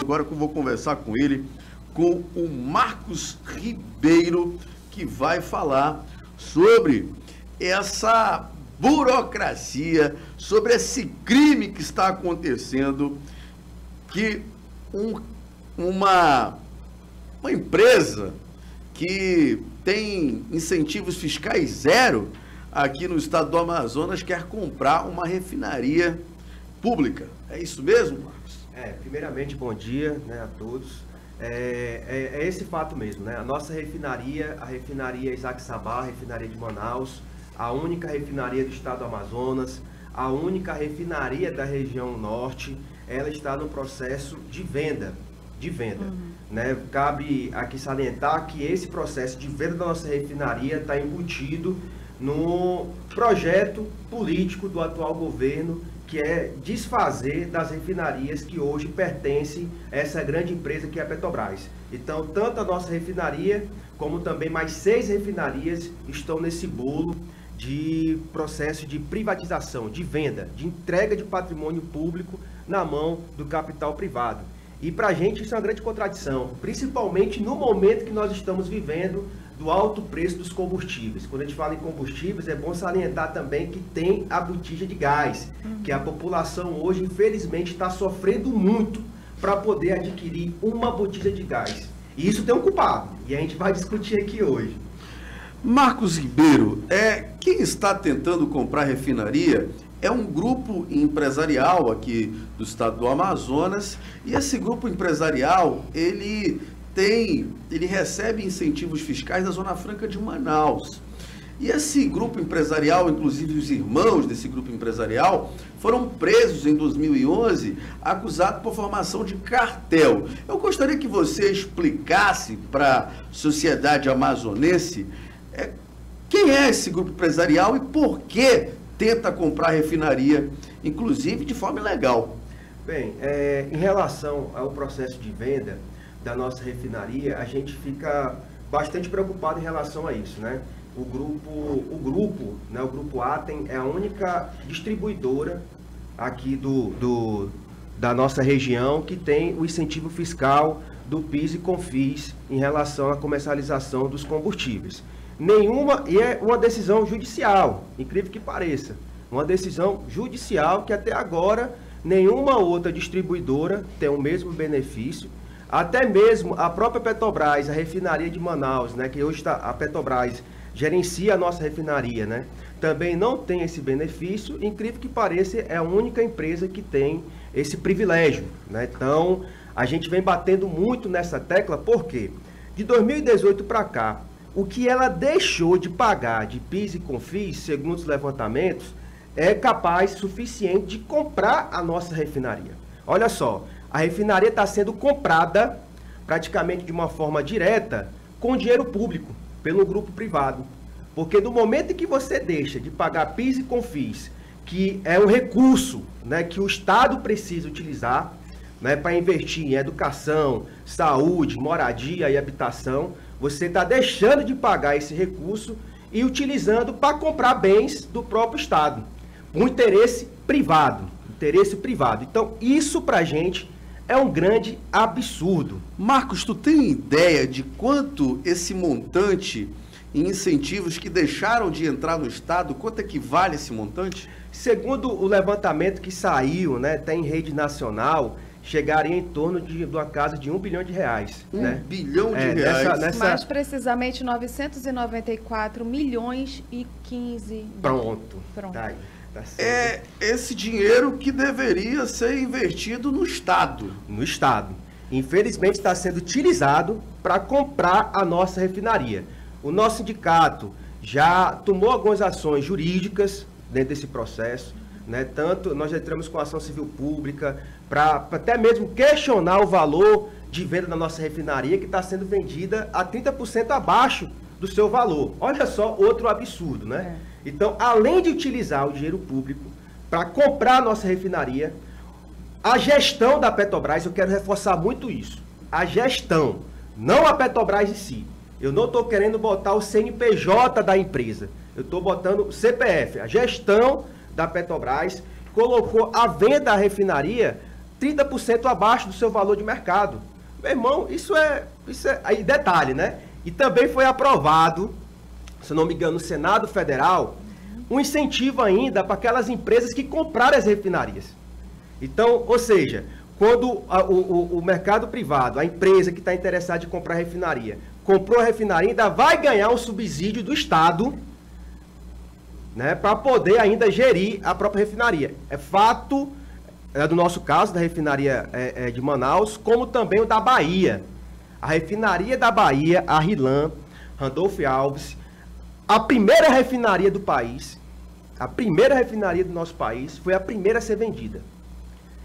agora que eu vou conversar com ele, com o Marcos Ribeiro, que vai falar sobre essa burocracia, sobre esse crime que está acontecendo, que uma empresa que tem incentivos fiscais zero aqui no estado do Amazonas quer comprar uma refinaria pública. É isso mesmo, Marcos? Primeiramente, bom dia, né, a todos. É esse fato mesmo, né? A nossa refinaria, a refinaria Isaac Sabá, a refinaria de Manaus, a única refinaria do estado do Amazonas, a única refinaria da região norte, ela está no processo de venda. Né? Cabe aqui salientar que esse processo de venda da nossa refinaria está embutido no projeto político do atual governo, que é desfazer das refinarias que hoje pertencem a essa grande empresa que é a Petrobras. Então, tanto a nossa refinaria, como também mais 6 refinarias estão nesse bolo de processo de privatização, de venda, de entrega de patrimônio público na mão do capital privado. E para a gente isso é uma grande contradição, principalmente no momento que nós estamos vivendo do alto preço dos combustíveis. Quando a gente fala em combustíveis, é bom salientar também que tem a botija de gás, que a população hoje, infelizmente, está sofrendo muito para poder adquirir uma botija de gás. E isso tem um culpado, e a gente vai discutir aqui hoje. Marcos Ribeiro, quem está tentando comprar refinaria é um grupo empresarial aqui do estado do Amazonas, e esse grupo empresarial, ele recebe incentivos fiscais da Zona Franca de Manaus. E esse grupo empresarial, inclusive os irmãos desse grupo empresarial, foram presos em 2011, acusados por formação de cartel. Eu gostaria que você explicasse para a sociedade amazonense quem é esse grupo empresarial e por que tenta comprar refinaria, inclusive de forma ilegal. Bem, em relação ao processo de venda da nossa refinaria, a gente fica bastante preocupado em relação a isso, né? O grupo Atem é a única distribuidora aqui da nossa região que tem o incentivo fiscal do PIS e COFINS em relação à comercialização dos combustíveis. E é uma decisão judicial, incrível que pareça, uma decisão judicial que até agora nenhuma outra distribuidora tem o mesmo benefício. Até mesmo a própria Petrobras, a refinaria de Manaus, né, que hoje a Petrobras gerencia a nossa refinaria, né, também não tem esse benefício. Incrível que pareça, é a única empresa que tem esse privilégio, né? Então, a gente vem batendo muito nessa tecla, porque de 2018 para cá, o que ela deixou de pagar de PIS e COFINS, segundo os levantamentos, é capaz suficiente de comprar a nossa refinaria. Olha só, a refinaria está sendo comprada praticamente de uma forma direta com dinheiro público, pelo grupo privado. Porque no momento em que você deixa de pagar PIS e COFINS, que é um recurso, né, que o Estado precisa utilizar, né, para investir em educação, saúde, moradia e habitação, você está deixando de pagar esse recurso e utilizando para comprar bens do próprio Estado. Um interesse privado. Então, isso para a gente é um grande absurdo. Marcos, tu tem ideia de quanto esse montante em incentivos que deixaram de entrar no Estado, quanto equivale esse montante? Segundo o levantamento que saiu, né, até em rede nacional, chegaria em torno de uma casa de R$1 bilhão. R$1 bilhão de reais. Mais precisamente 994 milhões e 15. Pronto. Tá aí. É esse dinheiro que deveria ser investido no Estado. No Estado. Infelizmente está sendo utilizado para comprar a nossa refinaria. O nosso sindicato já tomou algumas ações jurídicas dentro desse processo, né? Tanto nós já entramos com ação civil pública para até mesmo questionar o valor de venda da nossa refinaria, que está sendo vendida a 30% abaixo do seu valor. Olha só, outro absurdo, né? Então, além de utilizar o dinheiro público para comprar a nossa refinaria, a gestão da Petrobras, eu quero reforçar muito isso, a gestão, não a Petrobras em si. Eu não estou querendo botar o CNPJ da empresa, eu estou botando o CPF. A gestão da Petrobras colocou a venda da refinaria 30% abaixo do seu valor de mercado. Meu irmão, isso é aí detalhe, né? E também foi aprovado, se não me engano, no Senado Federal, um incentivo ainda para aquelas empresas que compraram as refinarias. Então, ou seja, quando o mercado privado, a empresa que está interessada em comprar a refinaria, comprou a refinaria, ainda vai ganhar um subsídio do Estado, né, para poder ainda gerir a própria refinaria. É fato do nosso caso, da refinaria de Manaus, como também o da Bahia. A refinaria da Bahia, a RLAM, Randolph Alves, a primeira refinaria do país, a primeira refinaria do nosso país, foi a primeira a ser vendida.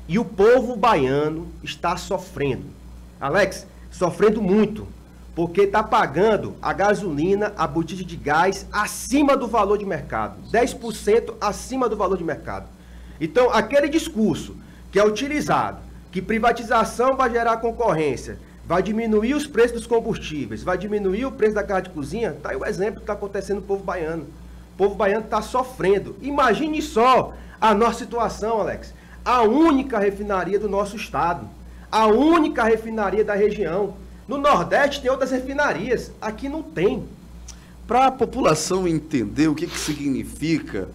E o povo baiano está sofrendo. Alex, sofrendo muito, porque está pagando a gasolina, a botija de gás, acima do valor de mercado. 10% acima do valor de mercado. Então, aquele discurso que é utilizado, que privatização vai gerar concorrência, vai diminuir os preços dos combustíveis, vai diminuir o preço da carne de cozinha, está aí o exemplo que está acontecendo no povo baiano. O povo baiano está sofrendo. Imagine só a nossa situação, Alex. A única refinaria do nosso estado, a única refinaria da região. No Nordeste tem outras refinarias, aqui não tem. Para a população entender o que significa,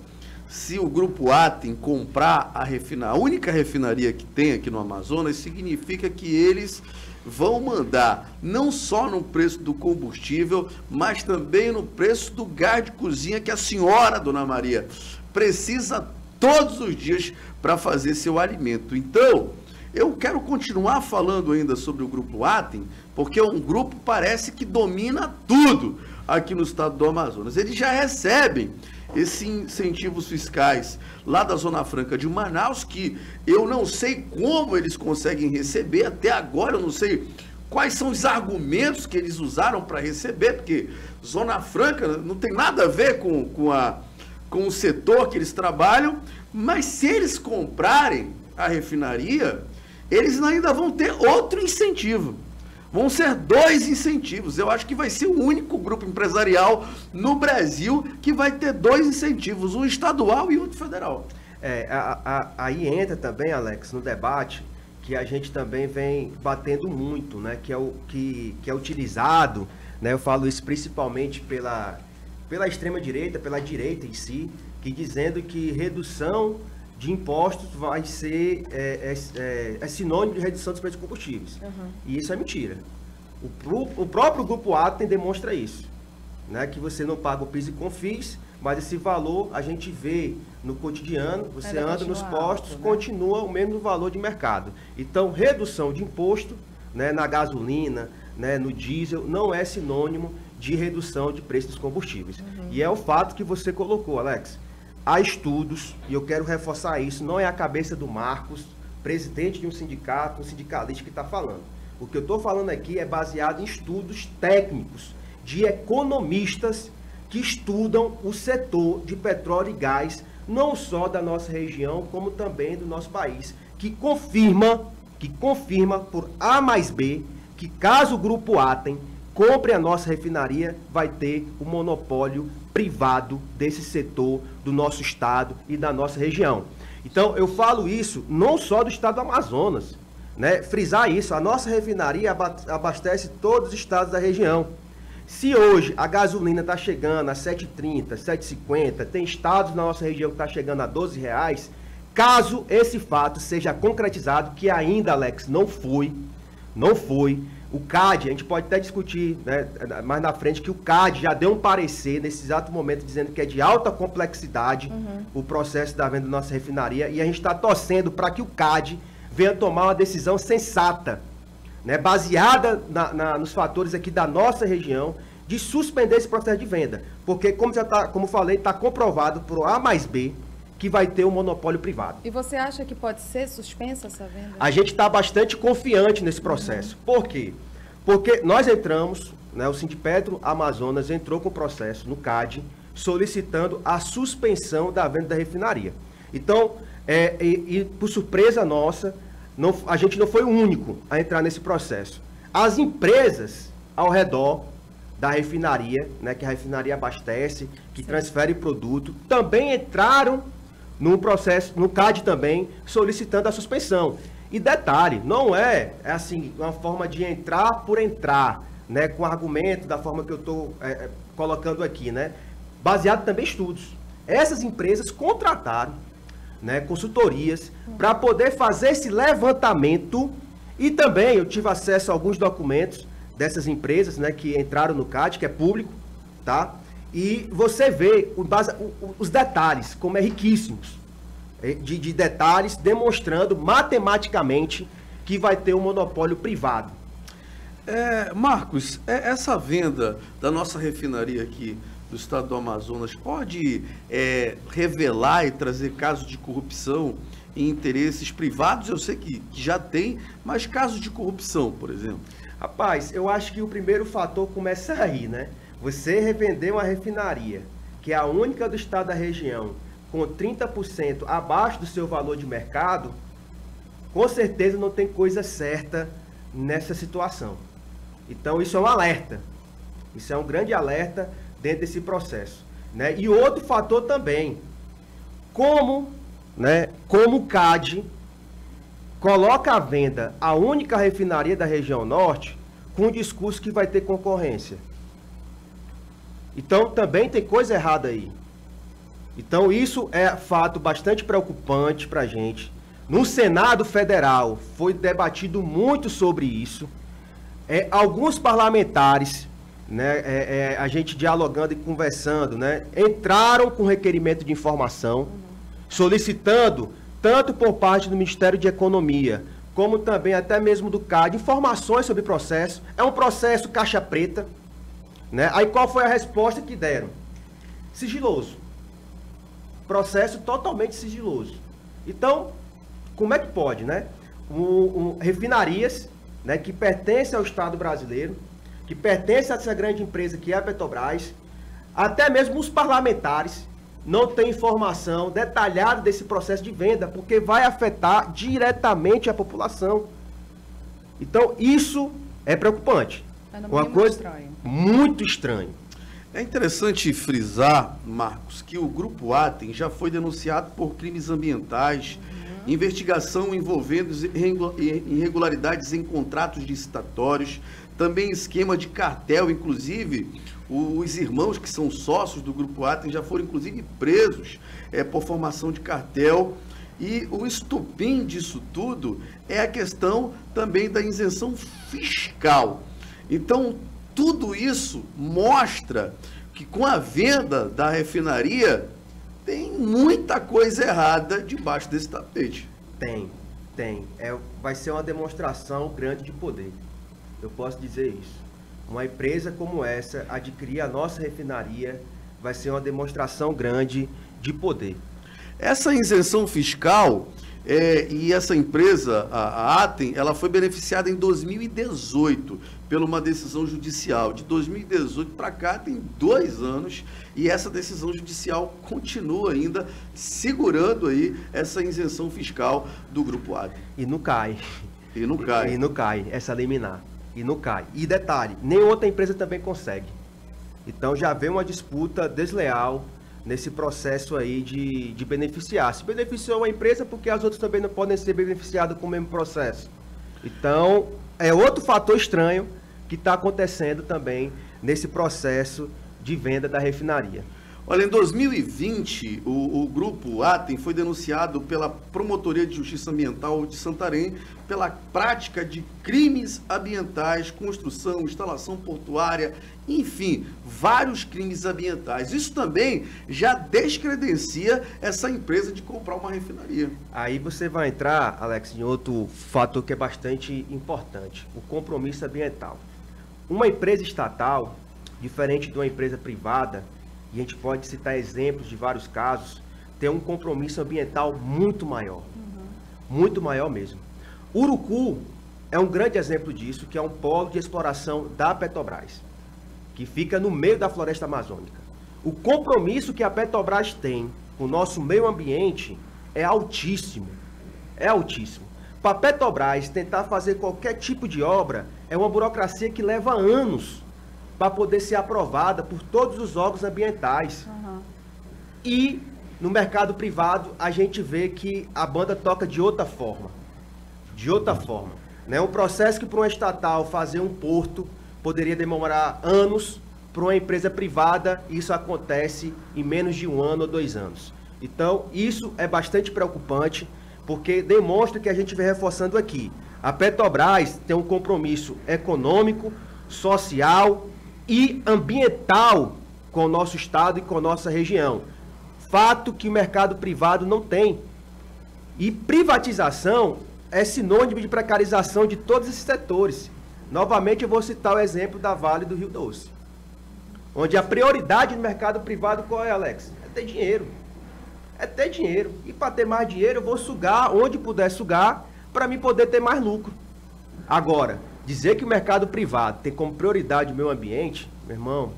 se o Grupo Atem comprar a única refinaria que tem aqui no Amazonas, significa que eles vão mandar não só no preço do combustível, mas também no preço do gás de cozinha que a senhora, Dona Maria, precisa todos os dias para fazer seu alimento. Então, eu quero continuar falando ainda sobre o Grupo Atem, porque é um grupo parece que domina tudo aqui no estado do Amazonas. Eles já recebem esses incentivos fiscais lá da Zona Franca de Manaus, que eu não sei como eles conseguem receber, até agora eu não sei quais são os argumentos que eles usaram para receber, porque Zona Franca não tem nada a ver com o setor que eles trabalham, mas se eles comprarem a refinaria, eles ainda vão ter outro incentivo. Vão ser 2 incentivos. Eu acho que vai ser o único grupo empresarial no Brasil que vai ter 2 incentivos, um estadual e outro federal. Aí entra também, Alex, no debate que a gente também vem batendo muito, né? Que é utilizado, né? Eu falo isso principalmente pela extrema-direita, pela direita em si, que dizendo que redução de impostos vai ser sinônimo de redução dos preços de combustíveis. Uhum. E isso é mentira. O próprio Grupo Atem demonstra isso, né? Que você não paga o PIS e COFINS, mas esse valor a gente vê no cotidiano, você anda nos postos, alto, né? Continua o mesmo valor de mercado. Então, redução de imposto, né, na gasolina, né, no diesel, não é sinônimo de redução de preço dos combustíveis. Uhum. E é o fato que você colocou, Alex. Há estudos, e eu quero reforçar isso, não é a cabeça do Marcos, presidente de um sindicato, um sindicalista que está falando. O que eu estou falando aqui é baseado em estudos técnicos de economistas que estudam o setor de petróleo e gás, não só da nossa região, como também do nosso país, que confirma por A mais B, que caso o Grupo Atem compre a nossa refinaria, vai ter o monopólio privado desse setor do nosso estado e da nossa região. Então, eu falo isso não só do estado do Amazonas, né? Frisar isso, a nossa refinaria abastece todos os estados da região. Se hoje a gasolina está chegando a R$ 7,30, R$ 7,50, tem estados na nossa região que está chegando a R$ 12, caso esse fato seja concretizado, que ainda, Alex, não foi, o CAD, a gente pode até discutir, né, mais na frente, que o CAD já deu um parecer nesse exato momento dizendo que é de alta complexidade o processo da venda da nossa refinaria, e a gente está torcendo para que o CAD venha tomar uma decisão sensata, né, baseada nos fatores aqui da nossa região, de suspender esse processo de venda. Porque, como falei, está comprovado por A mais B que vai ter um monopólio privado. E você acha que pode ser suspensa essa venda? A gente está bastante confiante nesse processo. Por quê? Porque nós entramos, né, o Sindipetro Amazonas entrou com o processo no CAD, solicitando a suspensão da venda da refinaria. Então, por surpresa nossa, a gente não foi o único a entrar nesse processo. As empresas ao redor da refinaria, né, que a refinaria abastece, que transfere produto, também entraram no processo, no CAD também, solicitando a suspensão. E detalhe, não é assim, uma forma de entrar por entrar, né, com argumento da forma que eu estou colocando aqui, né, baseado também em estudos. Essas empresas contrataram, né, consultorias para poder fazer esse levantamento e também eu tive acesso a alguns documentos dessas empresas, né, que entraram no CAD, que é público, tá? E você vê os detalhes, como é riquíssimos, de detalhes demonstrando matematicamente que vai ter um monopólio privado. Marcos, essa venda da nossa refinaria aqui do estado do Amazonas pode revelar e trazer casos de corrupção e interesses privados? Eu sei que já tem, mas casos de corrupção, por exemplo? Rapaz, eu acho que o primeiro fator começa aí, né? Você revender uma refinaria, que é a única do estado da região, com 30% abaixo do seu valor de mercado, com certeza não tem coisa certa nessa situação. Então isso é um alerta. Isso é um grande alerta dentro desse processo, né? E outro fator também, como o CAD coloca à venda a única refinaria da região norte com o discurso que vai ter concorrência. Então também tem coisa errada aí. Então isso é fato bastante preocupante para a gente. No Senado Federal foi debatido muito sobre isso. Alguns parlamentares, né, a gente dialogando e conversando, né, entraram com requerimento de informação, solicitando, tanto por parte do Ministério de Economia, como também até mesmo do CAD, informações sobre o processo. É um processo caixa preta, né? Aí qual foi a resposta que deram? Sigiloso. Processo totalmente sigiloso. Então, como é que pode, né? Refinarias, né, que pertencem ao Estado brasileiro, que pertencem a essa grande empresa que é a Petrobras, até mesmo os parlamentares não têm informação detalhada desse processo de venda, porque vai afetar diretamente a população. Então, isso é preocupante. Uma coisa muito estranha. É interessante frisar, Marcos, que o Grupo Atem já foi denunciado por crimes ambientais, investigação envolvendo irregularidades em contratos licitatórios, também esquema de cartel, inclusive os irmãos que são sócios do Grupo Atem já foram inclusive presos por formação de cartel. E o estupim disso tudo é a questão também da isenção fiscal. Então, tudo isso mostra que com a venda da refinaria tem muita coisa errada debaixo desse tapete. Tem. Vai ser uma demonstração grande de poder. Eu posso dizer isso. Uma empresa como essa, adquirir a nossa refinaria, vai ser uma demonstração grande de poder. Essa isenção fiscal e essa empresa, a Atem, ela foi beneficiada em 2018 por uma decisão judicial. De 2018 para cá tem 2 anos e essa decisão judicial continua ainda segurando aí essa isenção fiscal do Grupo Atem. E não cai. E não cai essa liminar. E não cai. E detalhe, nenhuma outra empresa também consegue. Então já vem uma disputa desleal nesse processo aí de beneficiar. Se beneficiou uma empresa, porque as outras também não podem ser beneficiadas com o mesmo processo. Então, é outro fator estranho que está acontecendo também nesse processo de venda da refinaria. Olha, em 2020, o Grupo Atem foi denunciado pela Promotoria de Justiça Ambiental de Santarém pela prática de crimes ambientais, construção, instalação portuária, enfim, vários crimes ambientais. Isso também já descredencia essa empresa de comprar uma refinaria. Aí você vai entrar, Alex, em outro fator que é bastante importante, o compromisso ambiental. Uma empresa estatal, diferente de uma empresa privada, e a gente pode citar exemplos de vários casos, tem um compromisso ambiental muito maior. Muito maior mesmo. Urucu é um grande exemplo disso, que é um polo de exploração da Petrobras, que fica no meio da floresta amazônica. O compromisso que a Petrobras tem com o nosso meio ambiente é altíssimo. É altíssimo. Para a Petrobras tentar fazer qualquer tipo de obra, é uma burocracia que leva anos para poder ser aprovada por todos os órgãos ambientais. E no mercado privado a gente vê que a banda toca de outra forma. de outra forma. Né? Um processo que para uma estatal fazer um porto poderia demorar anos, para uma empresa privada isso acontece em menos de 1 ano ou 2 anos. Então isso é bastante preocupante, porque demonstra que a gente vem reforçando aqui. A Petrobras tem um compromisso econômico, social e ambiental com o nosso estado e com a nossa região. Fato que o mercado privado não tem. E privatização é sinônimo de precarização de todos esses setores. Novamente eu vou citar o exemplo da Vale do Rio Doce, onde a prioridade no mercado privado qual é, Alex? É ter dinheiro. É ter dinheiro. E para ter mais dinheiro eu vou sugar onde puder sugar para mim poder ter mais lucro. Agora, dizer que o mercado privado tem como prioridade o meio ambiente, meu irmão,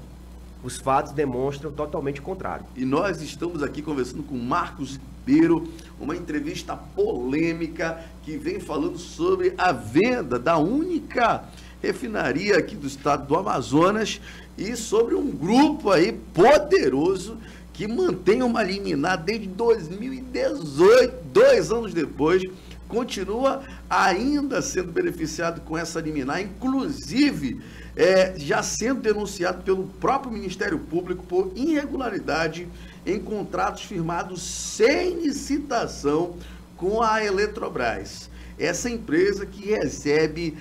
os fatos demonstram totalmente o contrário. E nós estamos aqui conversando com Marcos Ribeiro, uma entrevista polêmica que vem falando sobre a venda da única refinaria aqui do estado do Amazonas e sobre um grupo aí poderoso que mantém uma liminar desde 2018, 2 anos depois, continua ainda sendo beneficiado com essa liminar, inclusive já sendo denunciado pelo próprio Ministério Público por irregularidade em contratos firmados sem licitação com a Eletrobras. Essa empresa que recebe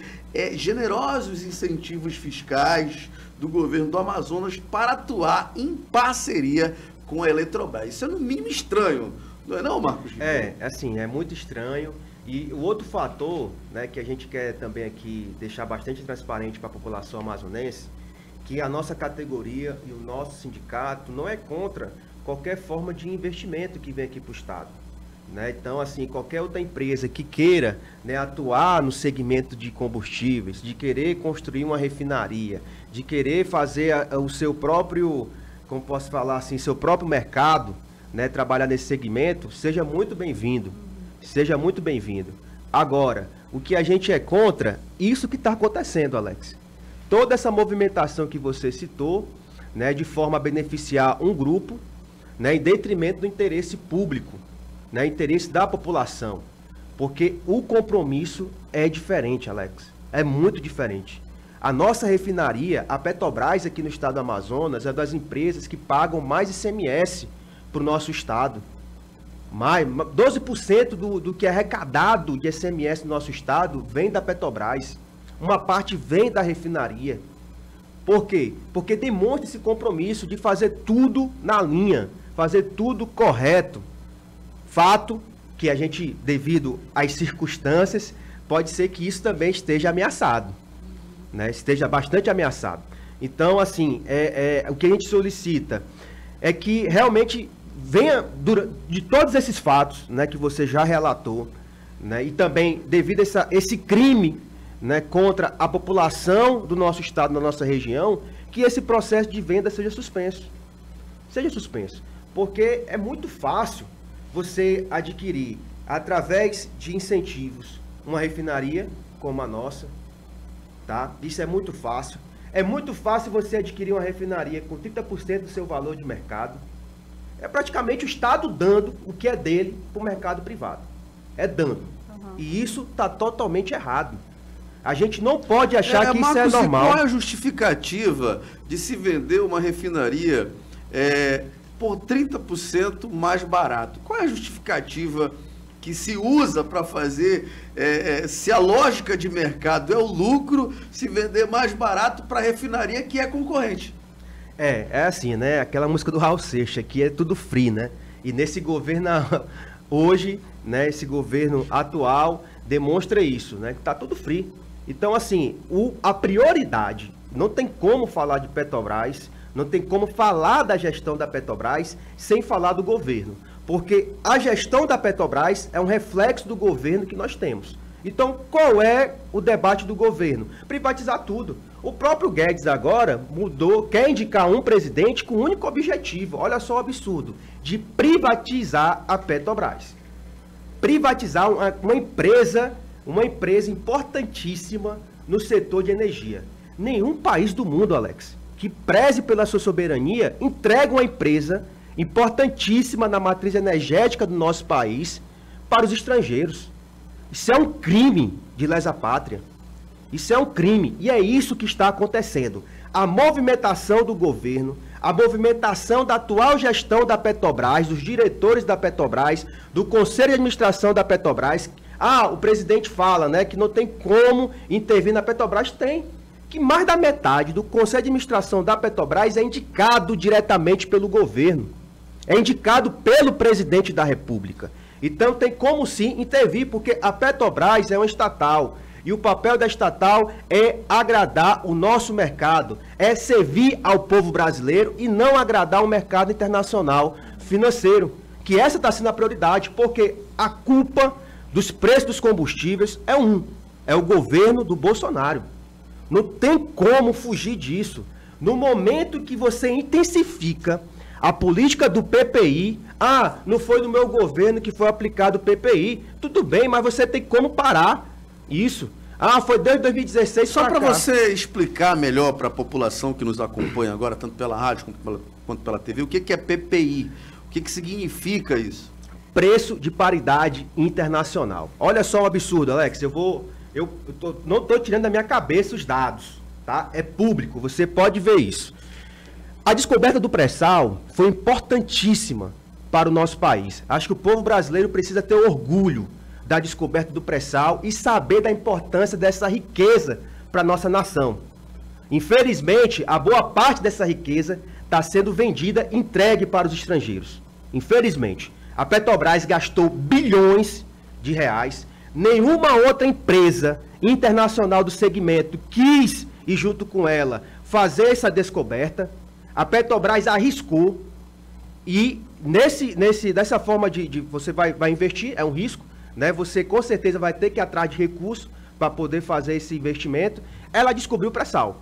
generosos incentivos fiscais do governo do Amazonas para atuar em parceria com a Eletrobras. Isso é no mínimo estranho, não é não, Marcos? Assim, é muito estranho. E o outro fator, né, que a gente quer também aqui deixar bastante transparente para a população amazonense, que a nossa categoria e o nosso sindicato não é contra qualquer forma de investimento que vem aqui para o estado. Né? Então, assim, qualquer outra empresa que queira, né, atuar no segmento de combustíveis, de querer construir uma refinaria, de querer fazer o seu próprio, como posso falar assim, seu próprio mercado, né, trabalhar nesse segmento, seja muito bem-vindo. Seja muito bem-vindo. Agora, o que a gente é contra, isso que está acontecendo, Alex. Toda essa movimentação que você citou, né, de forma a beneficiar um grupo, né, em detrimento do interesse público, né, interesse da população. Porque o compromisso é diferente, Alex. É muito diferente. A nossa refinaria, a Petrobras aqui no estado do Amazonas, é das empresas que pagam mais ICMS para o nosso estado. 12% do que é arrecadado de ICMS no nosso estado vem da Petrobras. Uma parte vem da refinaria. Por quê? Porque demonstra esse compromisso de fazer tudo na linha, fazer tudo correto. Fato que a gente, devido às circunstâncias, pode ser que isso também esteja ameaçado, né? Esteja bastante ameaçado. Então, assim, o que a gente solicita é que realmente venha, de todos esses fatos, né, que você já relatou, né, e também devido a esse crime, né, contra a população do nosso estado, da nossa região, que esse processo de venda seja suspenso. Seja suspenso. Porque é muito fácil você adquirir, através de incentivos, uma refinaria como a nossa, tá? Isso é muito fácil. É muito fácil você adquirir uma refinaria com 30% do seu valor de mercado. É praticamente o Estado dando o que é dele para o mercado privado. É dando. E isso está totalmente errado. A gente não pode achar que Marcos, isso é normal. Qual é a justificativa de se vender uma refinaria por 30% mais barato? Qual é a justificativa que se usa para fazer, se a lógica de mercado é o lucro, se vender mais barato para a refinaria que é concorrente? É assim, né? Aquela música do Raul Seixas, que é tudo free, né? E nesse governo hoje, né? Esse governo atual demonstra isso, né? Que tá tudo free. Então, assim, a prioridade, não tem como falar de Petrobras, não tem como falar da gestão da Petrobras sem falar do governo. Porque a gestão da Petrobras é um reflexo do governo que nós temos. Então, qual é o debate do governo? Privatizar tudo. O próprio Guedes agora quer indicar um presidente com o único objetivo, olha só o absurdo, de privatizar a Petrobras. Privatizar uma empresa importantíssima no setor de energia. Nenhum país do mundo, Alex, que preze pela sua soberania, entrega uma empresa importantíssima na matriz energética do nosso país para os estrangeiros. Isso é um crime de lesa pátria. Isso é um crime. E é isso que está acontecendo. A movimentação do governo, a movimentação da atual gestão da Petrobras, dos diretores da Petrobras, do Conselho de Administração da Petrobras. O presidente fala, né, que não tem como intervir na Petrobras. Tem. Que mais da metade do Conselho de Administração da Petrobras é indicado diretamente pelo governo. É indicado pelo presidente da República. Então tem como sim intervir, porque a Petrobras é uma estatal. E o papel da estatal é agradar o nosso mercado, é servir ao povo brasileiro e não agradar o mercado internacional financeiro. Que essa está sendo a prioridade, porque a culpa dos preços dos combustíveis é o governo do Bolsonaro. Não tem como fugir disso. No momento que você intensifica a política do PPI, não foi no meu governo que foi aplicado o PPI, tudo bem, mas você tem como parar isso. Foi desde 2016 Só para você explicar melhor para a população que nos acompanha agora, tanto pela rádio quanto pela TV, o que é PPI? O que significa isso? Preço de paridade internacional. Olha só o absurdo, Alex. Não estou tirando da minha cabeça os dados, tá? É público, você pode ver isso. A descoberta do pré-sal foi importantíssima para o nosso país. Acho que o povo brasileiro precisa ter orgulho da descoberta do pré-sal e saber da importância dessa riqueza para a nossa nação. Infelizmente, a boa parte dessa riqueza está sendo vendida, entregue para os estrangeiros. Infelizmente, a Petrobras gastou bilhões de reais. Nenhuma outra empresa internacional do segmento quis ir junto com ela fazer essa descoberta. A Petrobras arriscou e dessa forma de você vai investir, é um risco, né? Você com certeza vai ter que ir atrás de recursos para poder fazer esse investimento. Ela descobriu o pré-sal.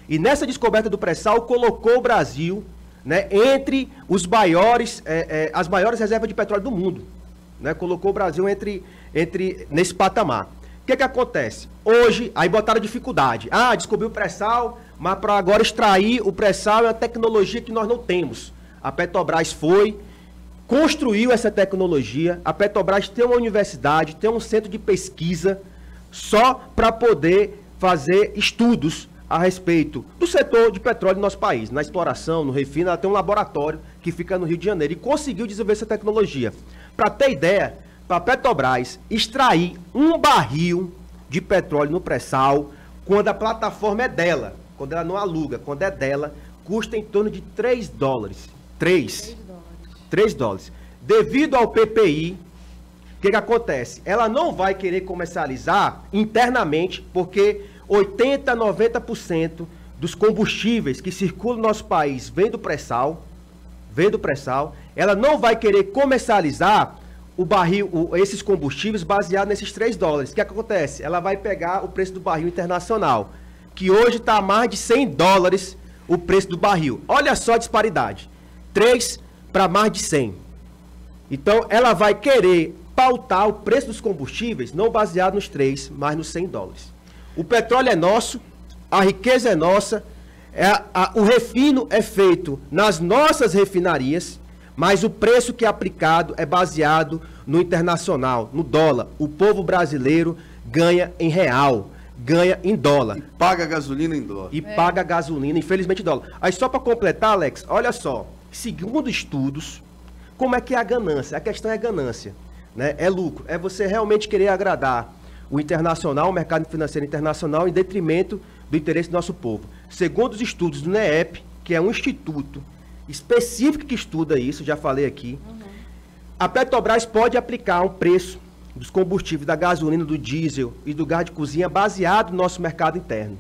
E nessa descoberta do pré-sal colocou o Brasil, né, entre os maiores, as maiores reservas de petróleo do mundo. Né? Colocou o Brasil nesse patamar. O que acontece? Hoje, aí botaram dificuldade. Descobriu o pré-sal, mas para agora extrair o pré-sal é uma tecnologia que nós não temos. A Petrobras construiu essa tecnologia. A Petrobras tem uma universidade, tem um centro de pesquisa só para poder fazer estudos a respeito do setor de petróleo do nosso país. Na exploração, no refino, ela tem um laboratório que fica no Rio de Janeiro e conseguiu desenvolver essa tecnologia. Para ter ideia, para a Petrobras extrair um barril de petróleo no pré-sal, quando a plataforma é dela, quando ela não aluga, quando é dela, custa em torno de 3 dólares. 3 dólares. Devido ao PPI, o que acontece? Ela não vai querer comercializar internamente, porque 80% a 90% dos combustíveis que circulam no nosso país vem do pré-sal. Ela não vai querer comercializar o barril, esses combustíveis baseados nesses 3 dólares. O que acontece? Ela vai pegar o preço do barril internacional, que hoje está a mais de 100 dólares o preço do barril. Olha só a disparidade. 3 para mais de 100. Então, ela vai querer pautar o preço dos combustíveis, não baseado nos 3, mas nos 100 dólares. O petróleo é nosso, a riqueza é nossa, o refino é feito nas nossas refinarias, mas o preço que é aplicado é baseado no internacional, no dólar. O povo brasileiro ganha em real, ganha em dólar. E paga gasolina em dólar. E paga gasolina, infelizmente, em dólar. Aí só para completar, Alex, olha só. Segundo estudos, como é que é a ganância? A questão é ganância, né? É lucro. É você realmente querer agradar o internacional, o mercado financeiro internacional, em detrimento do interesse do nosso povo. Segundo os estudos do NEEP, que é um instituto específico que estuda isso, já falei aqui, a Petrobras pode aplicar um preço dos combustíveis, da gasolina, do diesel e do gás de cozinha baseado no nosso mercado interno.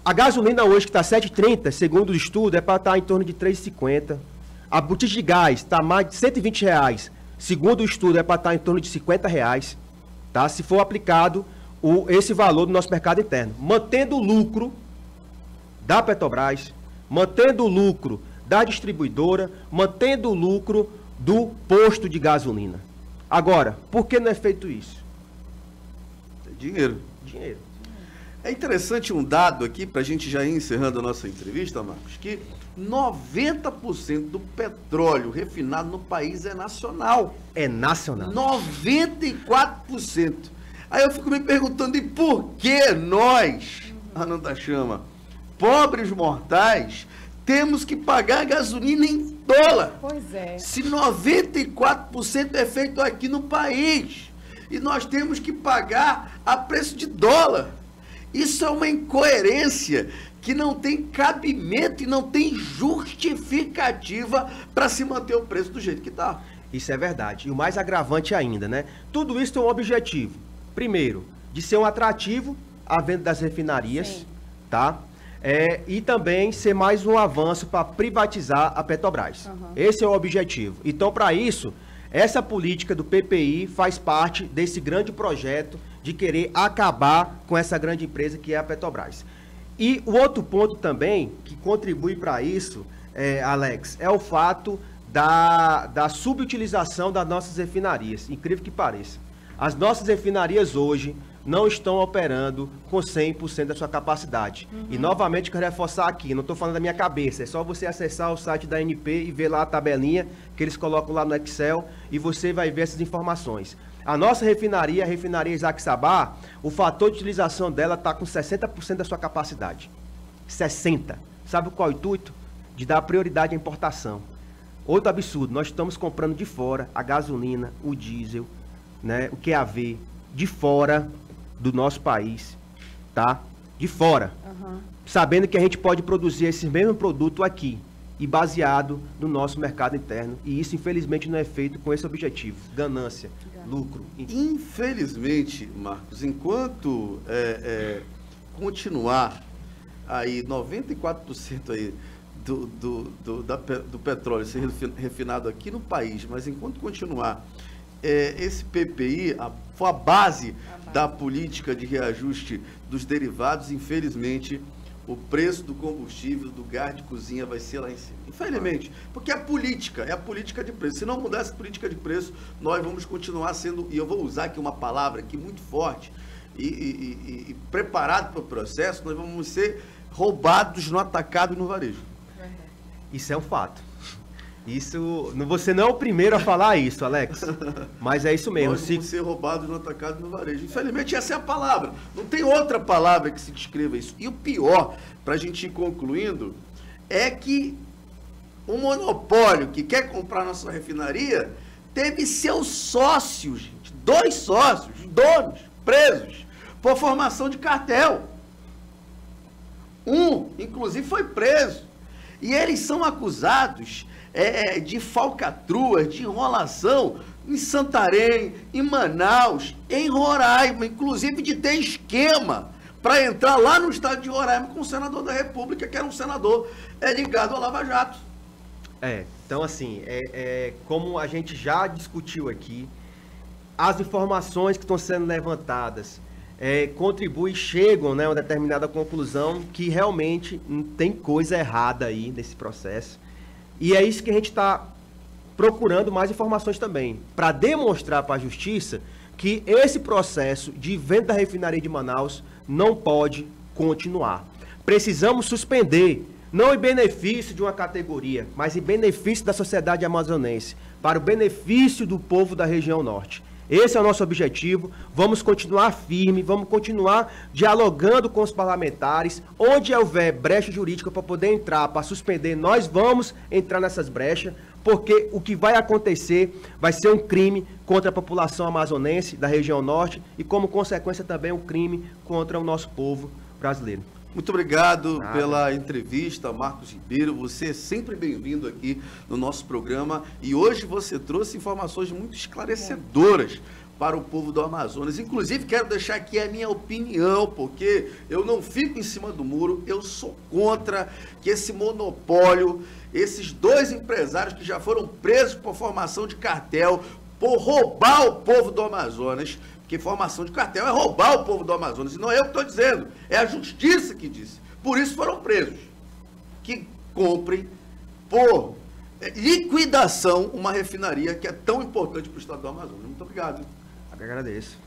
A gasolina hoje, que está 7,30, segundo o estudo, é para estar em torno de 3,50. A botija de gás está mais de 120 reais. Segundo o estudo, é para estar em torno de 50 reais. Tá? Se for aplicado esse valor do nosso mercado interno. Mantendo o lucro da Petrobras, mantendo o lucro da distribuidora, mantendo o lucro do posto de gasolina. Agora, por que não é feito isso? Dinheiro. É interessante um dado aqui, para a gente já ir encerrando a nossa entrevista, Marcos, que 90% do petróleo refinado no país é nacional. É nacional. 94%. Aí eu fico me perguntando, e por que nós, Ananda Chama, pobres mortais, temos que pagar gasolina em dólar? Pois é. Se 94% é feito aqui no país, e nós temos que pagar a preço de dólar. Isso é uma incoerência que não tem cabimento e não tem justificativa para se manter o preço do jeito que está. Isso é verdade. E o mais agravante ainda, né? Tudo isso tem um objetivo. Primeiro, de ser um atrativo à venda das refinarias, Sim. tá? E também ser mais um avanço para privatizar a Petrobras. Esse é o objetivo. Então, para isso, essa política do PPI faz parte desse grande projeto de querer acabar com essa grande empresa que é a Petrobras. E o outro ponto também que contribui para isso, Alex, é o fato da subutilização das nossas refinarias. Incrível que pareça. As nossas refinarias hoje não estão operando com 100% da sua capacidade. E novamente quero reforçar aqui, não estou falando da minha cabeça, é só você acessar o site da ANP e ver lá a tabelinha que eles colocam lá no Excel e você vai ver essas informações. A nossa refinaria, a refinaria Isaac Sabá, o fator de utilização dela está com 60% da sua capacidade. 60%. Sabe qual é o intuito? De dar prioridade à importação. Outro absurdo, nós estamos comprando de fora a gasolina, o diesel, né, o QAV, de fora do nosso país, tá? De fora. Sabendo que a gente pode produzir esse mesmo produto aqui e baseado no nosso mercado interno. E isso, infelizmente, não é feito com esse objetivo. Ganância, lucro. Infelizmente, Marcos, enquanto continuar aí 94% aí do petróleo ser refinado aqui no país, mas enquanto continuar esse PPI, for a base da política de reajuste dos derivados, infelizmente, o preço do combustível, do gás de cozinha vai ser lá em cima. Infelizmente, porque é a política de preço. Se não mudar essa política de preço, nós vamos continuar sendo, e eu vou usar aqui uma palavra aqui muito forte, e preparado para o processo, nós vamos ser roubados no atacado e no varejo. Isso é um fato. Isso, você não é o primeiro a falar isso, Alex, mas é isso mesmo. Nós vamos ser roubados no atacado e no varejo. Infelizmente, essa é a palavra. Não tem outra palavra que se descreva isso. E o pior, para a gente ir concluindo, é que o monopólio que quer comprar nossa refinaria teve seus sócios, gente, 2 sócios, donos, presos, por formação de cartel. Um, inclusive, foi preso. E eles são acusados de falcatruas, de enrolação em Santarém, em Manaus, em Roraima, inclusive de ter esquema para entrar lá no estado de Roraima com o senador da República, que era um senador ligado ao Lava Jato. Então assim, como a gente já discutiu aqui, as informações que estão sendo levantadas contribuem, chegam, né, a uma determinada conclusão que realmente tem coisa errada aí nesse processo. E é isso que a gente está procurando mais informações também, para demonstrar para a Justiça que esse processo de venda da refinaria de Manaus não pode continuar. Precisamos suspender, não em benefício de uma categoria, mas em benefício da sociedade amazonense, para o benefício do povo da região norte. Esse é o nosso objetivo. Vamos continuar firme, vamos continuar dialogando com os parlamentares. Onde houver brecha jurídica para poder entrar, para suspender, nós vamos entrar nessas brechas, porque o que vai acontecer vai ser um crime contra a população amazonense da região norte e, como consequência, também um crime contra o nosso povo brasileiro. Muito obrigado pela entrevista, Marcos Ribeiro. Você é sempre bem-vindo aqui no nosso programa. E hoje você trouxe informações muito esclarecedoras para o povo do Amazonas. Inclusive, quero deixar aqui a minha opinião, porque eu não fico em cima do muro. Eu sou contra que esse monopólio, esses 2 empresários que já foram presos por formação de cartel, por roubar o povo do Amazonas, que formação de cartel é roubar o povo do Amazonas. E não é eu que estou dizendo, é a justiça que disse. Por isso foram presos. Que comprem por liquidação uma refinaria que é tão importante para o estado do Amazonas. Muito obrigado. Eu agradeço.